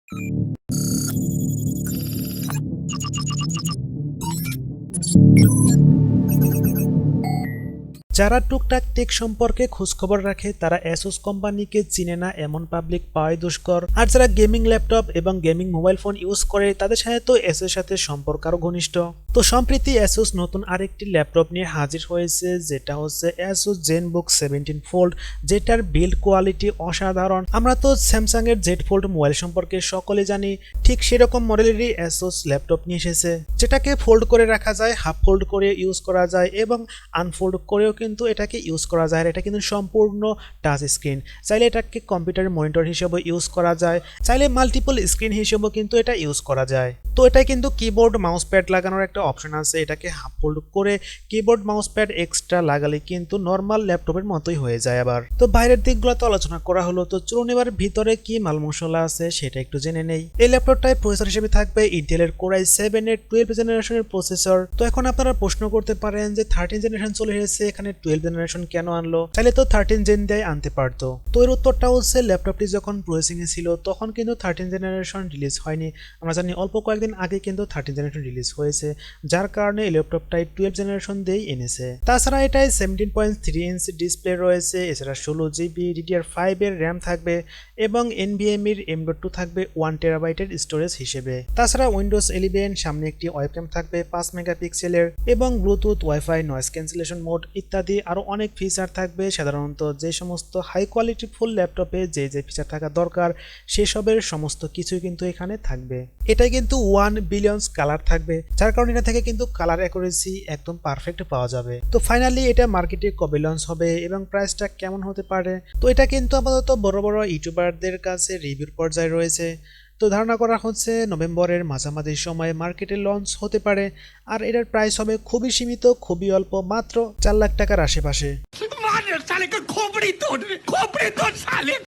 যারা টুকটাক টেক সম্পর্কে খোঁজখবর রাখে তারা অ্যাসুস কোম্পানিকে চিনে না এমন পাবলিক পাওয়াই দুষ্কর। আর যারা গেমিং ল্যাপটপ এবং গেমিং মোবাইল ফোন ইউজ করে তাদের সাথে তো অ্যাসুসের সাথে সম্পর্ক আরো ঘনিষ্ঠ। তো সম্প্রতি অ্যাসুস নতুন আরেকটি ল্যাপটপ নিয়ে হাজির হয়েছে, যেটা হচ্ছে Asus Zenbook 17 Fold, যেটার বিল্ড কোয়ালিটি অসাধারণ। আমরা তো স্যামসাং এর Z Fold মোবাইল সম্পর্কে সকলে জানি, ঠিক সেরকম মডেলেরই অ্যাসুস ল্যাপটপ নিয়ে এসেছে, যেটাকে ফোল্ড করে রাখা যায়, হাফ ফোল্ড করে ইউজ করা যায় এবং আনফোল্ড করেও কিন্তু এটাকে ইউজ করা যায়। এটা কিন্তু সম্পূর্ণ টাচ স্ক্রিন। চাইলে এটাকে কম্পিউটার মনিটর হিসেবে ইউজ করা যায়, চাইলে মাল্টিপল স্ক্রিন হিসেবেও কিন্তু এটা ইউজ করা যায়। তো এটা কিন্তু কিবোর্ড মাউস প্যাড লাগানোর একটা অপশন আছে, এটাকে হাফ ফোল্ড করে কিবোর্ড মাউস প্যাড এক্সট্রা লাগালে কিন্তু নর্মাল ল্যাপটপের মতোই হয়ে যায়। আবার তো বাইরের দিকগুলো তো আলোচনা করা হলো, তো চলুন এবার ভিতরে কি মাল মশলা আছে সেটা একটু জেনে নেই। এই ল্যাপটপটায় প্রসেসর হিসেবে থাকবে ইন্টেলের কোর i7 এর 12 জেনারেশনের প্রসেসর। তো এখন আপনারা প্রশ্ন করতে পারেন যে 13 জেনারেশন চলে এসেছে, এখানে 12 জেনারেশন কেন আনলো? চাইলে তো 13 জেন দিয়ে আনতে পারতো। তো এর উত্তরটা হচ্ছে ল্যাপটপটি যখন প্রসেসিং এ ছিল তখন কিন্তু 13 জেনারেশন রিলিজ হয়নি। আমরা জানি অল্প কয়েকদিন আগে কিন্তু 13 জেনারেশন রিলিজ হয়েছে, যার কারণে এই ল্যাপটপটাই 12 জেনারেশন দিয়েই এনেছে। তাছাড়া এটাই 17.3 ইঞ্চি ডিসপ্লে রয়েছে, এছাড়া 16GB DDR5 এর র্যাম থাকবে এবং NVMe এর M.2 থাকবে 1 টেরাবাইটের স্টোরেজ হিসেবে। তাছাড়া উইন্ডোজ 11 সামনে একটি ওয়েবক্যাম থাকবে 5 মেগাপিক্সেলের এবং Bluetooth, wifi, noise cancellation mode ইত্যাদি আরো অনেক ফিচার থাকবে। সাধারণত যে সমস্ত হাই কোয়ালিটি ফুল ল্যাপটপে যে যে ফিচার থাকা দরকার সেসবের সমস্ত কিছু কিন্তু এখানে থাকবে। এটাই কিন্তু 1 বিলিয়ন কালার থাকবে, যার কারণে এটা থেকে কিন্তু কালার অ্যাকুরেসি একদম পারফেক্ট পাওয়া যাবে। তো ফাইনালি এটা মার্কেটে কবে লঞ্চ হবে এবং প্রাইসটা কেমন হতে পারে, তো এটা কিন্তু আপাতত বড় বড় ইউটিউবারদের কাছে রিভিউর পর্যায়ে রয়েছে। তো ধারণা করা হচ্ছে নভেম্বরের মাঝামাঝি সময়ে মার্কেটে লঞ্চ হতে পারে। আর এটার প্রাইস হবে খুবই সীমিত, খুবই অল্প, মাত্র 4 লাখ টাকার আশেপাশে।